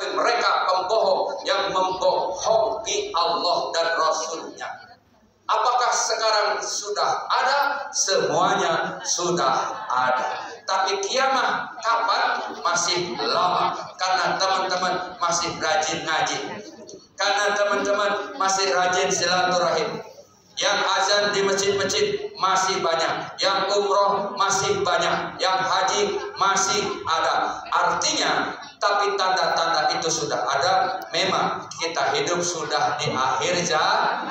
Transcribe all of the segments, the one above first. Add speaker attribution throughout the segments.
Speaker 1: tapi mereka pembohong yang membohongi Allah dan Rasulnya. Apakah sekarang sudah ada? Semuanya sudah ada. Tapi kiamat kapan? Masih lama. Karena teman-teman masih rajin ngaji, karena teman-teman masih rajin silaturahim. Yang azan di masjid-masjid masih banyak, yang umroh masih banyak, yang haji masih ada. Artinya, tapi tanda-tanda itu sudah ada. Memang kita hidup sudah di akhir zaman.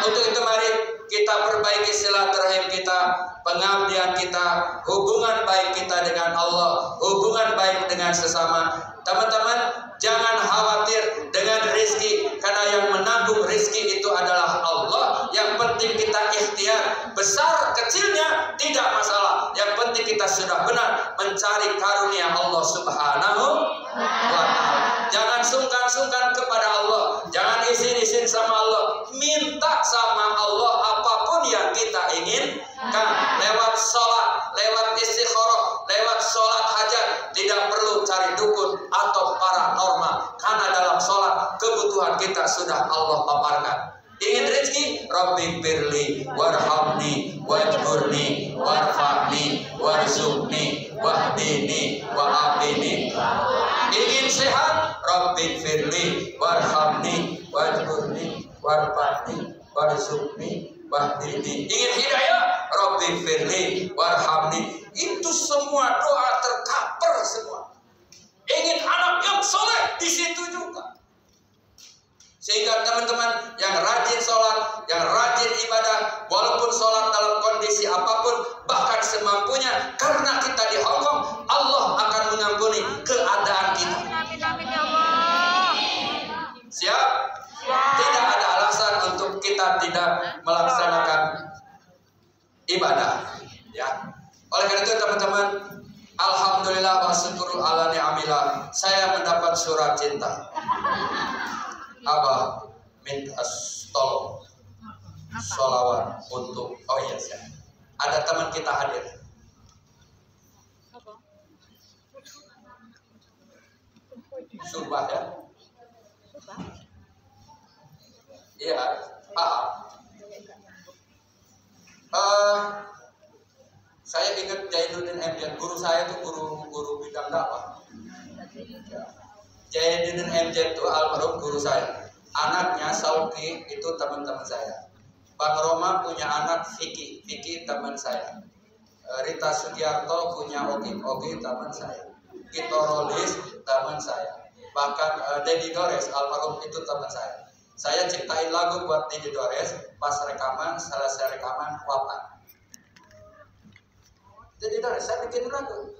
Speaker 1: Untuk itu mari kita perbaiki silaturahim kita, pengabdian kita, hubungan baik kita dengan Allah, hubungan baik dengan sesama. Teman-teman, jangan khawatir dengan rezeki, karena yang menanggung rezeki itu adalah Allah. Yang penting kita ikhtiar, besar kecilnya tidak masalah. Yang penting kita sudah benar mencari karunia Allah Subhanahu wa ta'ala. Jangan sungkan-sungkan kepada Allah, jangan izin-izin sama Allah, minta sama Allah apapun yang kita inginkan. Lewat sholat, lewat istikharah, lewat sholat hajat, tidak perlu cari dukun atau paranormal, karena dalam sholat kebutuhan kita sudah Allah paparkan. Ingin rezeki, Rabbi firli warhamni wajburni warfa'ni warzuqni wahdini wa'afini. Ingin sehat, Rabbi firli warhamni wajburni warfa'ni warzuqni wahdini. Ingin hidayah, Rabbi firli warhamni. Itu semua doa tercover semua. Ingin anak yang soleh, di situ juga. Sehingga teman-teman yang rajin sholat, yang rajin ibadah, walaupun sholat dalam kondisi apapun, bahkan semampunya, karena kita di Hongkong, Allah akan mengampuni keadaan kita. Siap? Tidak ada alasan untuk kita tidak melaksanakan ibadah. Ya. Oleh karena itu teman-teman, alhamdulillah wa syukur ala ni'amillah, saya mendapat surat cinta. Abah minta tolong sholawat untuk, oh iya saya, ada teman kita hadir. Sumpah ya? Iya, saya ingat Jainuddin MJ, guru saya itu guru bidang dakwah. Jainuddin MJ itu almarhum guru saya. Anaknya Sauki itu teman-teman saya. Bang Roma punya anak Vicky teman saya. Rita Sugiarto punya Ogi teman saya. Kito Rolis teman saya. Bahkan Dedi Dores almarhum itu teman saya. Saya ciptain lagu buat Dedi Dores, pas rekaman, selesai rekaman wafat. Dedi Dores, saya bikin lagu.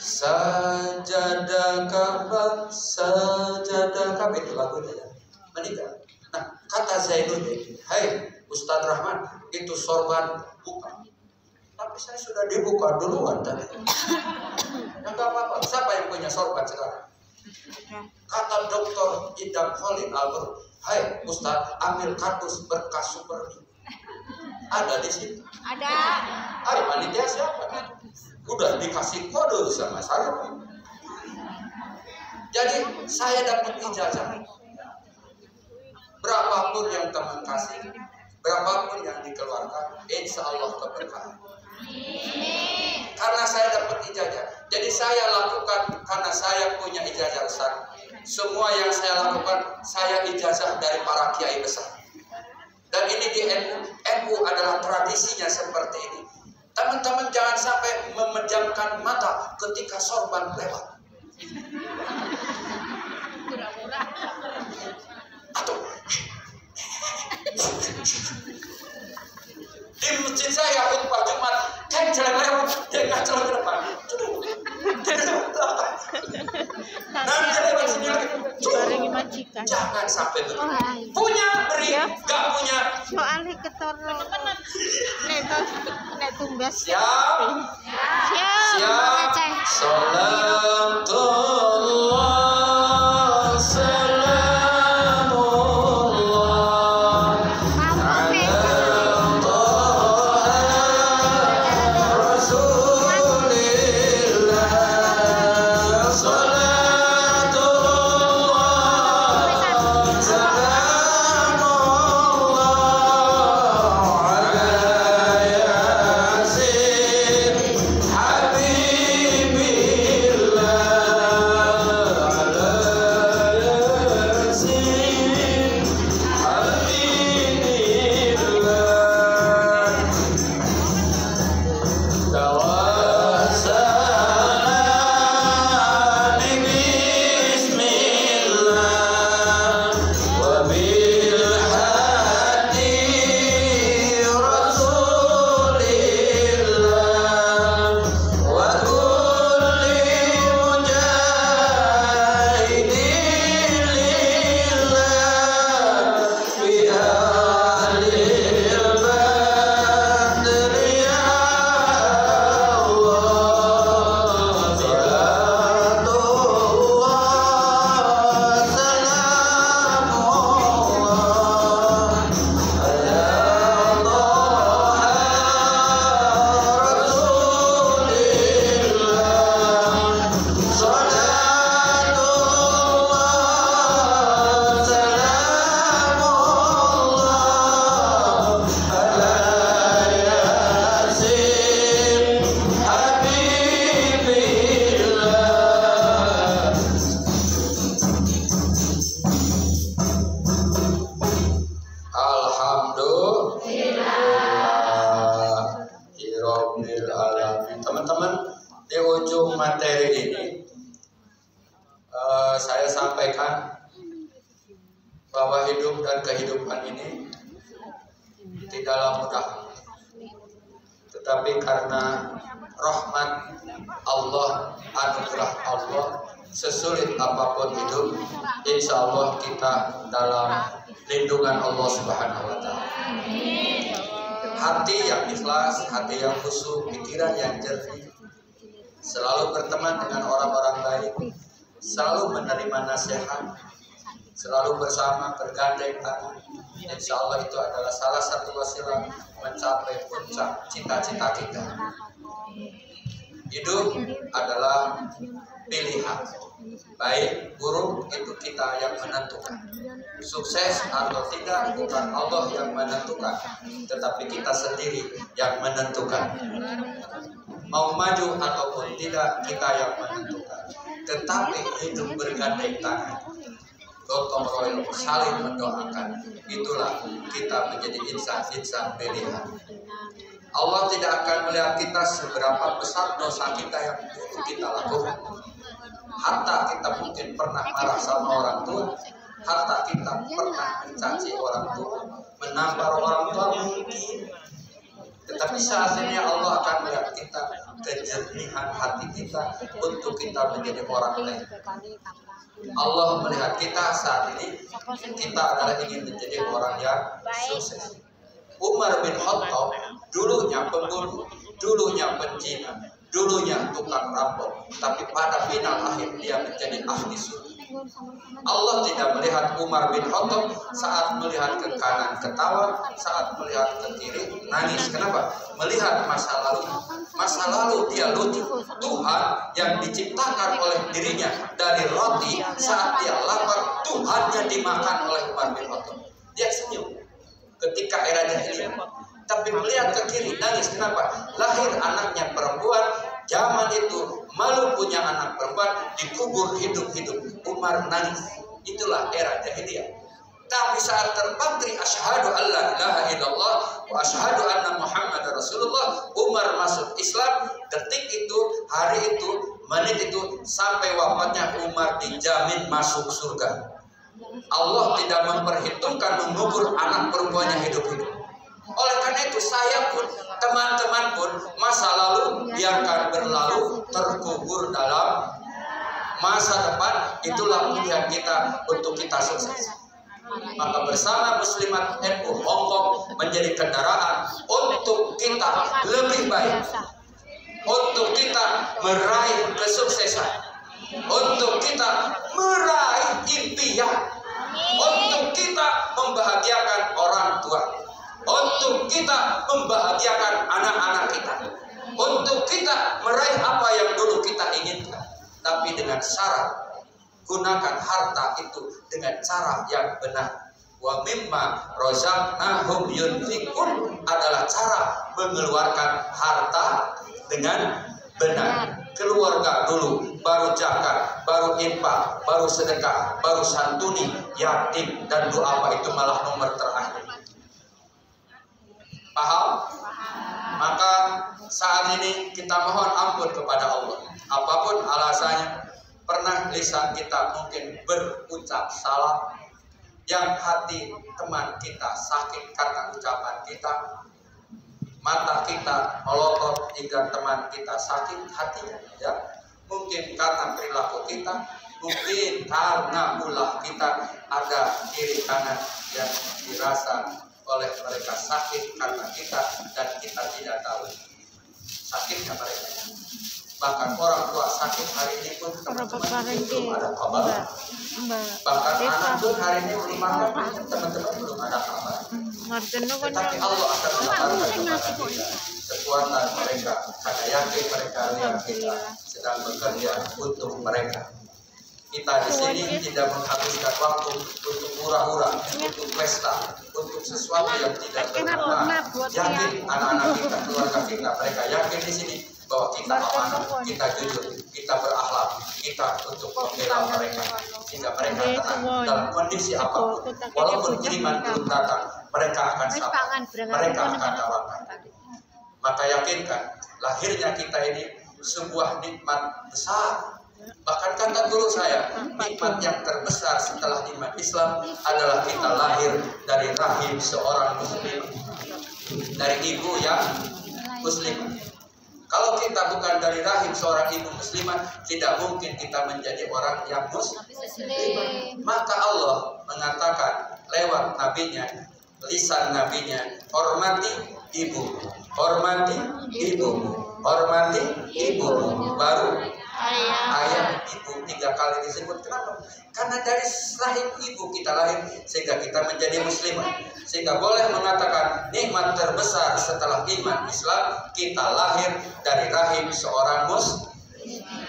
Speaker 1: Sajadah Ka'bah itu lagunya ya. Meninggal. Nah, kata Zainuddin, hai Ustadz Rahman, itu sorban buka. Tapi saya sudah dibuka duluan tadi. Ya nggak apa-apa. Siapa yang punya sorban sekarang? Kata Dr. Idam Khalid Albert, hai Ustadz, ambil kardus berkas super. Ada di situ. Ada. Hai panitia siapa? Udah dikasih kode sama saya. Jadi saya dapat ijazah. Berapapun yang teman kasih, berapapun yang dikeluarkan, insya Allah keberkahan. Karena saya dapat ijazah. Jadi saya lakukan karena saya punya ijazah besar. Semua yang saya lakukan, saya ijazah dari para kiai besar. Dan ini di NU adalah tradisinya seperti ini. Teman-teman jangan sampai memejamkan mata ketika sorban lewat. Atau di masjid saya khutbah Jumat, jalan lewat, dia nggak jalan ke depan. Nanti lewat sini lagi. Jangan sampai begitu. Punya beri, nggak punya.
Speaker 2: Soalnya ketoro. Nek tumbas.
Speaker 1: Siap. Salatullah. Rasulillah ini saya sampaikan bahwa hidup dan kehidupan ini tidaklah mudah, tetapi karena rahmat Allah, anugerah Allah, sesulit apapun hidup, insya Allah kita dalam lindungan Allah Subhanahu wa Ta'ala. Hati yang ikhlas, hati yang khusyuk, pikiran yang jernih, selalu berteman dengan orang-orang baik, selalu menerima nasihat, selalu bersama bergandeng tangan. Insya Allah itu adalah salah satu wasilah mencapai puncak cita-cita kita. Hidup adalah pilihan, baik buruk itu kita yang menentukan. Sukses atau tidak bukan Allah yang menentukan, tetapi kita sendiri yang menentukan. Mau maju ataupun tidak kita yang menentukan. Tetapi hidup bergandeng tangan, gotong royong, saling mendoakan, itulah kita menjadi insan-insan pilihan. Allah tidak akan melihat kita seberapa besar dosa kita yang dulu kita lakukan. Hatta kita mungkin pernah marah sama orang tua, hatta kita pernah mencaci orang tua, menampar orang tua mungkin. Tetapi saat ini Allah akan melihat kita, kejernihan hati kita untuk kita menjadi orang lain. Allah melihat kita saat ini, kita adalah ingin menjadi orang yang sukses. Umar bin Khattab dulunya pembunuh, dulunya pencina, dulunya tukang rampok, tapi pada final akhir dia menjadi ahli surga. Allah tidak melihat Umar bin Khattab saat melihat ke kanan ketawa, saat melihat ke kiri nangis. Kenapa? Melihat masa lalu. Masa lalu dia lucu. Tuhan yang diciptakan oleh dirinya dari roti, saat dia lapar, Tuhannya dimakan oleh Umar bin Khattab. Dia senyum ketika era jahiliyah. Tapi melihat ke kiri nangis. Kenapa? Lahir anaknya perempuan, zaman itu malu punya anak perempuan, dikubur hidup-hidup. Umar nangis. Itulah era jahiliyah. Tapi saat terpatri asyhadu alla ilaha illallah wa asyhadu anna Muhammad Rasulullah, Umar masuk Islam. Detik itu, hari itu, menit itu, sampai wafatnya Umar dijamin masuk surga. Allah tidak memperhitungkan mengubur anak perempuannya hidup-hidup. Oleh karena itu saya pun, teman-teman pun, masa lalu biarkan berlalu, terkubur dalam masa depan. Itulah pilihan kita untuk kita sukses. Maka bersama Muslimat NU Hongkong menjadi kendaraan untuk kita lebih baik, untuk kita meraih kesuksesan, untuk kita meraih impian, untuk kita membahagiakan orang tua, untuk kita membahagiakan anak-anak kita, untuk kita meraih apa yang dulu kita inginkan. Tapi dengan syarat, gunakan harta itu dengan cara yang benar. Wa mimma razaqnahum yunfiqun adalah cara mengeluarkan harta dengan benar. Keluarga dulu, baru zakat, baru infak, baru sedekah, baru santuni yatim dan doa, apa itu malah nomor terakhir. Paham? Maka saat ini kita mohon ampun kepada Allah. Apapun alasannya, pernah lisan kita mungkin berucap salah, yang hati teman kita sakit karena ucapan kita, mata kita melotot hingga teman kita sakit hatinya, ya. Mungkin karena perilaku kita, mungkin karena ulah kita, ada kiri kanan yang dirasa oleh mereka sakit karena kita, dan kita tidak tahu sakitnya mereka. Bahkan orang tua sakit hari ini pun teman-teman belum ada kabar. Bahkan anak pun hari ini belum makan, teman-teman belum ada kabar. Tetapi Allah akan mengabarkan kekuatan mereka, karena yakin mereka yang kita sedang bekerja untuk mereka. Kita di sini tidak menghabiskan waktu untuk hura-hura, untuk pesta, untuk sesuatu yang tidak bermanfaat. Yakin anak-anak kita, keluarga kita, mereka yakin di sini bahwa kita amanah, kita jujur, kita berakhlak, kita untuk membela mereka, sehingga mereka tenang dalam kondisi apapun. Walaupun kiriman belum datang, mereka akan sabar, mereka akan tawarkan. Maka yakinkan, lahirnya kita ini sebuah nikmat besar. Bahkan kata guru saya, nikmat yang terbesar setelah nikmat Islam adalah kita lahir dari rahim seorang muslim, dari ibu yang muslimah. Kalau kita bukan dari rahim seorang ibu muslimah, tidak mungkin kita menjadi orang yang muslim. Maka Allah mengatakan lewat nabinya, lisan nabinya, hormati ibu, hormati ibu, hormati ibu. Baru ayah ibu 3 kali disebut. Kenapa? Karena dari rahim ibu kita lahir, sehingga kita menjadi muslimah. Sehingga boleh mengatakan nikmat terbesar setelah iman Islam, kita lahir dari rahim seorang muslim.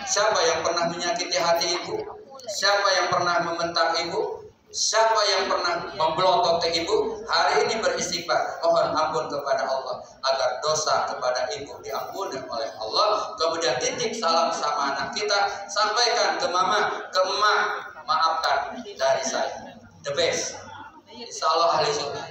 Speaker 1: Siapa yang pernah menyakiti hati ibu? Siapa yang pernah membentak ibu? Siapa yang pernah membelotot ibu? Hari ini beristighfar, mohon ampun kepada Allah agar dosa kepada ibu diampuni oleh Allah. Kemudian titip salam sama anak kita, sampaikan ke mama, ke emak, maafkan dari saya. The best. Insya Allah ahli surga.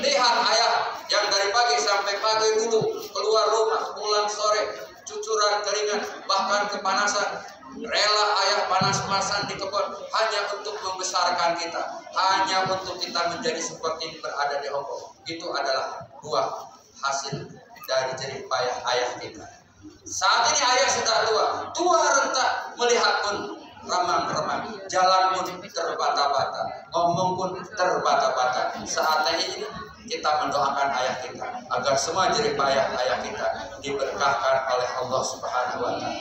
Speaker 1: Lihat ayah yang dari pagi sampai pagi dulu keluar rumah, pulang sore, cucuran keringat, bahkan kepanasan, rela ayah panas-panasan di kebun hanya untuk membesarkan kita, hanya untuk kita menjadi seperti berada di Hongkong. Itu adalah buah hasil dari jerih payah ayah kita. Saat ini ayah sudah tua renta, melihat pun remang-remang, jalan pun terbata-bata, ngomong pun terbata-bata. Saatnya ini kita mendoakan ayah kita agar semua jerih payah ayah kita diberkahkan oleh Allah Subhanahu wa Ta'ala.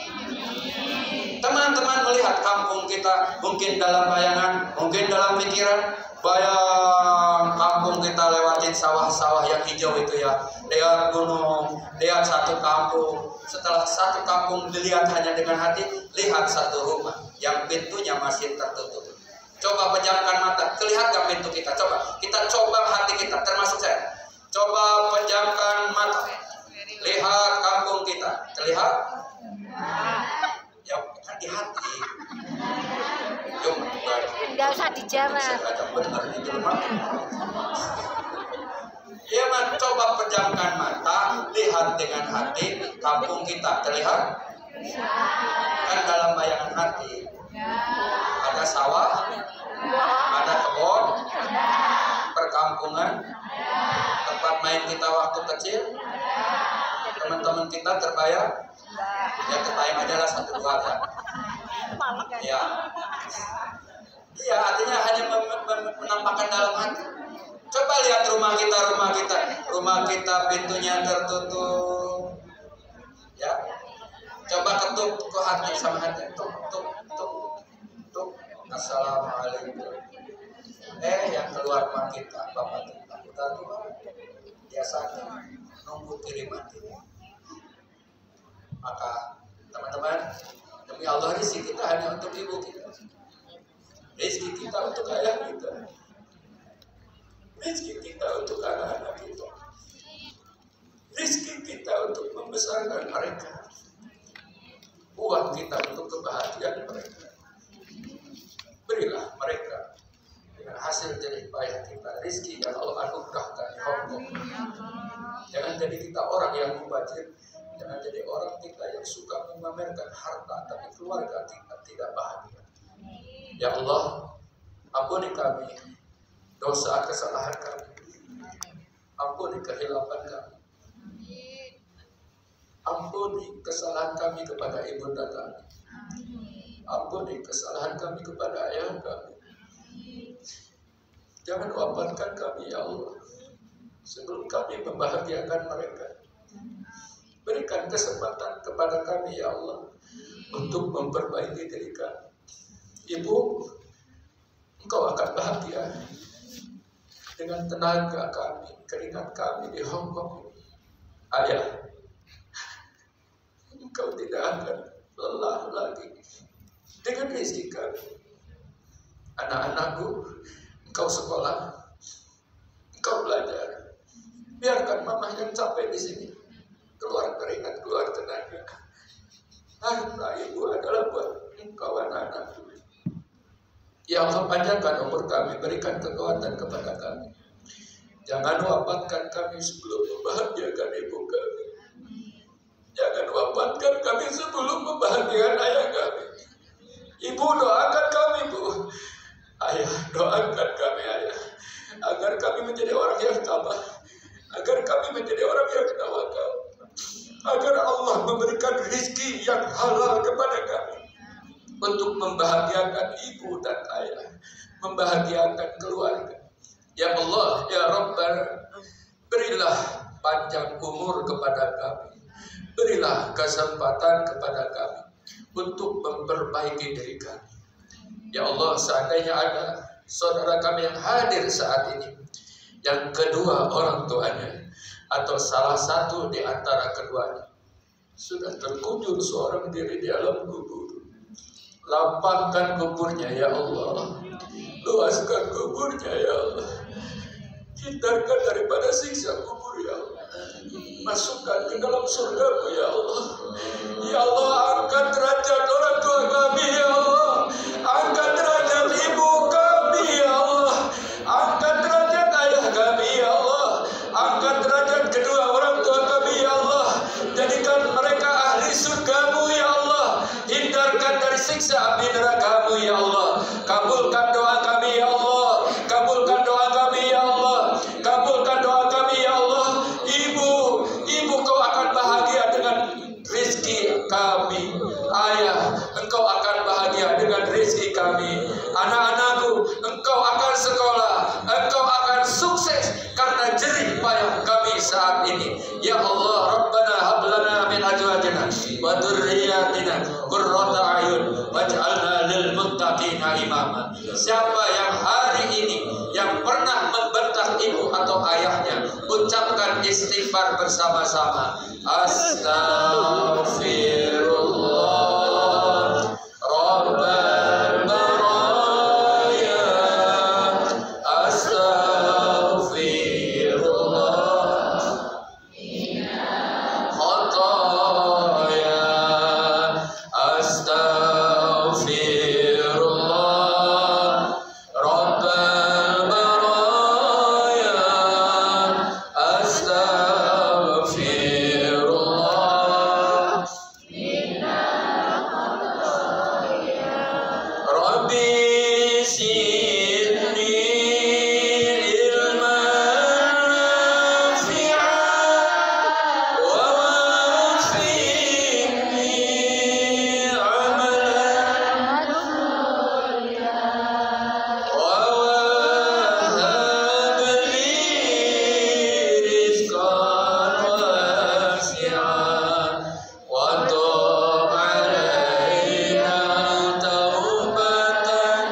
Speaker 1: Teman-teman melihat kampung kita, mungkin dalam bayangan, mungkin dalam pikiran, bayang kampung kita lewatin sawah-sawah yang hijau itu ya, lihat gunung, lihat satu kampung. Setelah satu kampung dilihat hanya dengan hati, lihat satu rumah yang pintunya masih tertutup. Coba pejamkan mata, kelihatan gak pintu kita? Coba, kita coba hati kita, termasuk saya. Coba pejamkan mata, lihat kampung kita, terlihat? Ya, kan di hati.
Speaker 2: Enggak usah dijawab.
Speaker 1: Benar itu mah. Ya, coba pejamkan mata, lihat dengan hati kampung kita, terlihat? Kan dalam bayangan hati ada sawah, ada kebun, perkampungan, tempat main kita waktu kecil, teman-teman kita terbayang, ya terbayang aja lah 1-2 kan. Ya, iya artinya hanya menampakkan dalam hati. Coba lihat rumah kita pintunya tertutup, ya. Coba ketuk ke hati sama hati, tuk. Assalamualaikum. Yang keluar rumah kita, bapak kita udah tua, biasanya nunggu kiriman kita. Maka teman-teman, demi Allah rezeki kita hanya untuk ibu kita, rezeki kita untuk ayah kita, rezeki kita untuk anak-anak kita, rezeki kita untuk membesarkan mereka, uang kita untuk kebahagiaan mereka. Berilah mereka dengan hasil jerih payah kita rezeki yang Allah anugerahkan di Hongkong. Jangan jadi kita orang yang mubazir, jangan jadi orang kita yang suka memamerkan harta tapi keluarga kita tidak bahagia. Ya Allah, ampuni kami dosa kesalahan kami, ampuni kehilapan kami, ampuni kesalahan kami kepada ibunda kami, ampuni kesalahan kami kepada ayah kami. Jangan wafatkan kami ya Allah sebelum kami membahagiakan mereka. Berikan kesempatan kepada kami ya Allah untuk memperbaiki diri kami. Ibu, engkau akan bahagia dengan tenaga kami, keringat kami di Hongkong. Ayah, engkau tidak akan lelah lagi dengan rezeki kami. Anak-anakku, engkau sekolah, engkau belajar. Biarkan mama yang capek di sini, keluar keringat, keluar tenaga. Harta ibu adalah buat engkau anak-anakku. Ya Allah, panjangkan umur kami, berikan kekuatan kepada kami. Jangan wafatkan kami sebelum membahagiakan ibu kami. Jangan wafatkan kami sebelum membahagiakan ayah kami. Ibu doakan kami, Bu. Ayah doakan kami, ayah, agar kami menjadi orang yang tabah, agar kami menjadi orang yang tawakal, agar Allah memberikan rezeki yang halal kepada kami untuk membahagiakan ibu dan ayah, membahagiakan keluarga. Ya Allah, ya Rabbal, berilah panjang umur kepada kami, berilah kesempatan kepada kami untuk memperbaiki diri kami. Ya Allah, seandainya ada saudara kami yang hadir saat ini, yang kedua orang tuanya atau salah satu di antara keduanya sudah terkubur seorang diri di alam kubur, lapangkan kuburnya ya Allah, luaskan kuburnya ya Allah, hindarkan daripada siksa kubur ya Allah, masukkan ke dalam surga-Mu ya Allah. Ya Allah, angkat derajat orang tua kami ya Allah, angkat derajat ibu kami ya Allah, angkat derajat ayah kami ya Allah, angkat derajat kedua orang tua kami ya Allah, jadikan mereka ahli surga-Mu ya Allah, hindarkan dari siksa api neraka-Mu ya Allah. Kabulkan doa kami ya Allah, kabulkan doa kami ya Allah, kabulkan doa kami ya Allah. Ibu kau akan bahagia dengan rezeki kami. Ayah, engkau akan bahagia dengan rezeki kami. Anak-anakku, engkau akan sekolah, engkau akan sukses karena jerih payah kami saat ini. Ya Allah, Rabbana hablana min azwajina wa dzurriyyatina qurrata a'yun waj'alna lil muttaqina imama. Siapa yang hari ini yang pernah membentak ibu atau ayahnya, ucapkan istighfar bersama-sama. Astaghfirullah Rabbal baraya, astaghfirullah khataya, astaghfirullah Rabbal baraya, astaghfirullah Rabbi zidni ilman nafi'an wa wafiqni amalan wa wahhab li rizqan wasi'an wa tub alaina taubatan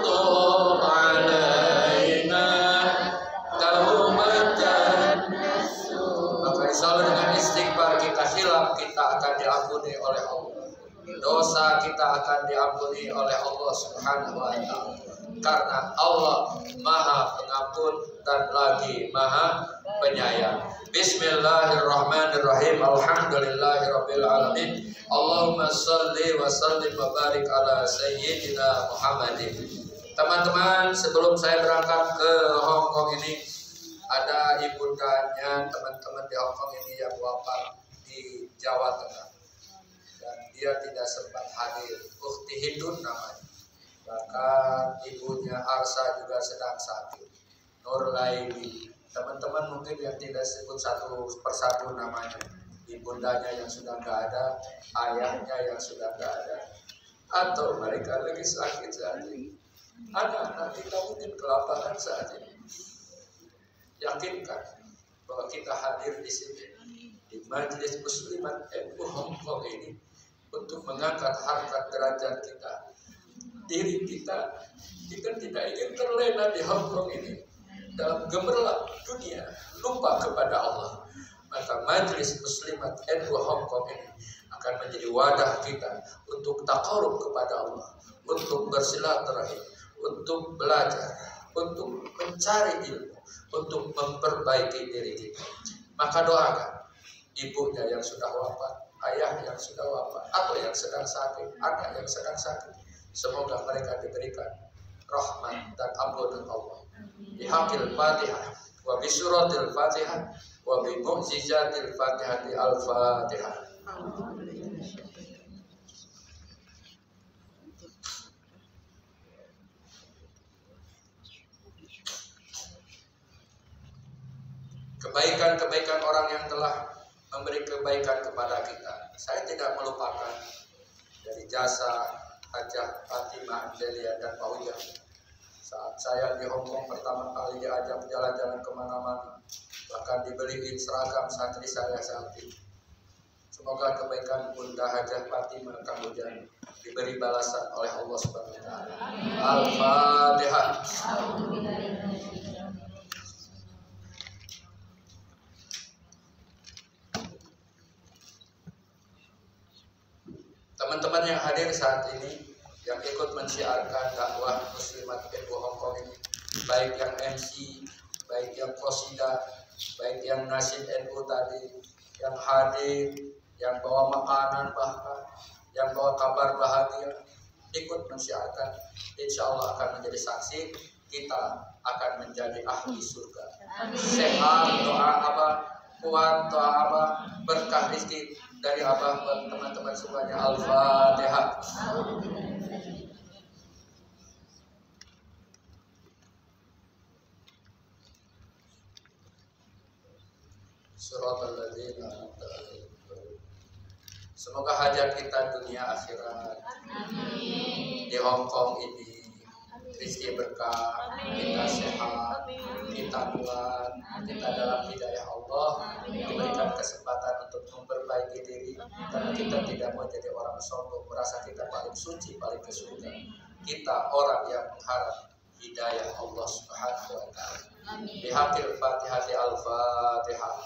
Speaker 1: Tub alaina taubatan. Maka insya Allah dengan istighfar kita hilaf, kita akan diampuni oleh Allah. Dosa kita akan diampuni oleh Allah Subhanahu wa ta'ala. Karena Allah Maha Pengampun dan lagi Maha Penyayang. Bismillahirrahmanirrahim. Alhamdulillahirabbil alamin. Allahumma shalli wa sallim wa barik ala sayyidina Muhammadin. Teman-teman, sebelum saya berangkat ke Hong Kong ini, ada ibundanya teman-teman di Hong Kong ini yang wafat di Jawa Tengah, dan dia tidak sempat hadir. Ukhti Hindun namanya. Bahkan ibunya Arsa juga sedang sakit. Nur Laili. Teman-teman mungkin yang tidak sebut satu persatu namanya. Ibundanya yang sudah nggak ada, ayahnya yang sudah nggak ada, atau mereka lagi sakit saat ini. Anak-anak kita mungkin kelaparan saat ini. Yakinkan bahwa kita hadir di sini di Majelis Muslimat NU Hong Kong ini untuk mengangkat harkat derajat kita, diri kita. Kita tidak ingin terlena di Hong Kong ini dalam gemerlap dunia, lupa kepada Allah. Maka Majelis Muslimat NU Hong Kong ini akan menjadi wadah kita untuk taqarrub kepada Allah, untuk bersilaturahim, untuk belajar, untuk mencari ilmu, untuk memperbaiki diri kita. Maka doakan ibunya yang sudah wafat, ayah yang sudah wafat, atau yang sedang sakit, anak yang sedang sakit. Semoga mereka diberikan rahmat dan ampunan Allah. Bihaqil Fatihah wa bisuratil Fatihah wa wa bi mu'jizatil Fatihati al-Fatihah. Kebaikan-kebaikan orang yang telah memberi kebaikan kepada kita, saya tidak melupakan dari jasa Hajah Fatimah Angelia dan Pak Ujang. Saat saya di Hong Kong pertama kali diajak jalan-jalan kemana-mana, bahkan dibeliin seragam santri saya saat itu. Semoga kebaikan Bunda Hajah Fatimah Kang Ujang diberi balasan oleh Allah Subhanahu wa taala. Al-Fatihah. Teman-teman yang hadir saat ini, yang ikut mensiarkan dakwah muslimat NU Hong Kong ini, baik yang MC, baik yang qasidah, baik yang nasyid NU tadi, yang hadir, yang bawa makanan, bahkan yang bawa kabar bahagia, ikut mensiarkan, insya Allah akan menjadi saksi, kita akan menjadi ahli surga. Sehat doa Abah, kuat doa Abah, berkah rezeki dari Abah buat teman-teman semuanya. Al-Fatihah. Suratul ladzina an'amta alaihim. Semoga hajat kita dunia akhirat. Amin. Di Hong Kong ini rezeki berkah, kita sehat, kita kuat, kita dalam hidayah Allah, diberikan kesempatan untuk memperbaiki diri, karena kita tidak mau jadi orang sombong, merasa kita paling suci, paling ke surga. Kita orang yang mengharap hidayah Allah Subhanahu wa taala. Bihaqil Fatihati al-Fatihah.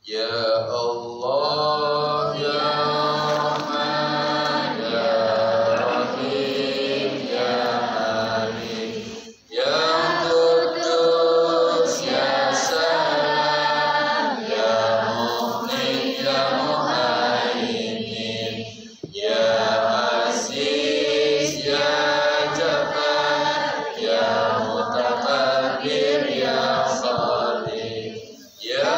Speaker 1: Ya Allah, Ya Rahman, Ya Rahim, Ya Malik, Ya Qudus, Ya Salam, Ya Mu'min, Ya Muhaimin, Ya Aziz, Ya Jabbar, Ya Mutakabbir, Ya Khalid, Ya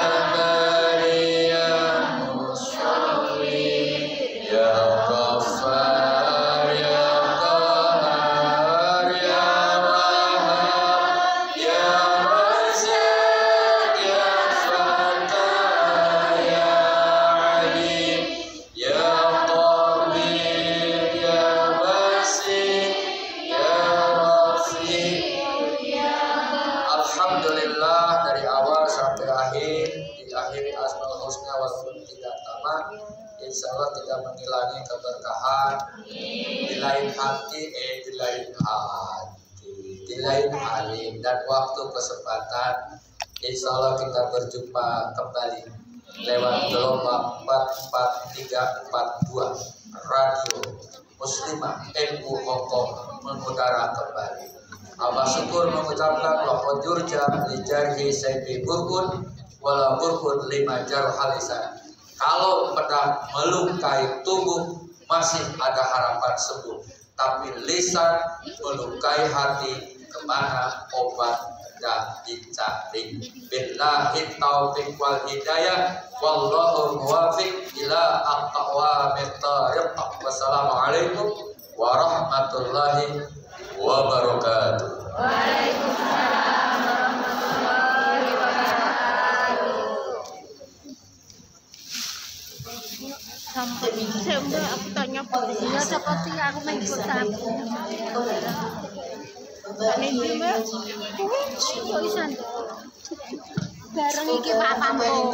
Speaker 1: insya Allah tidak menghilangi keberkahan di lain hati, di lain hati, di lain hari dan waktu kesempatan. Insya Allah kita berjumpa kembali lewat gelombang 44342 Radio Muslimah NU Hong Kong mengudara kembali. Abah syukur mengucapkan wa jurja li jarhi sayfi burkun wala burkun lima jarhalisan. Kalau pedang melukai tubuh masih ada harapan sembuh, tapi lisan melukai hati, kemana obat hendak dicari. Billahi taufiq wal hidayah, wallahu muwafiq ila aqwamit thariq. Wassalamualaikum warahmatullahi wabarakatuh. Waalaikumsalam.
Speaker 2: Sampai aku tanya ya seperti aku mengikut sapu. Ini mbak, kok isan bareng iki Pak Pampo.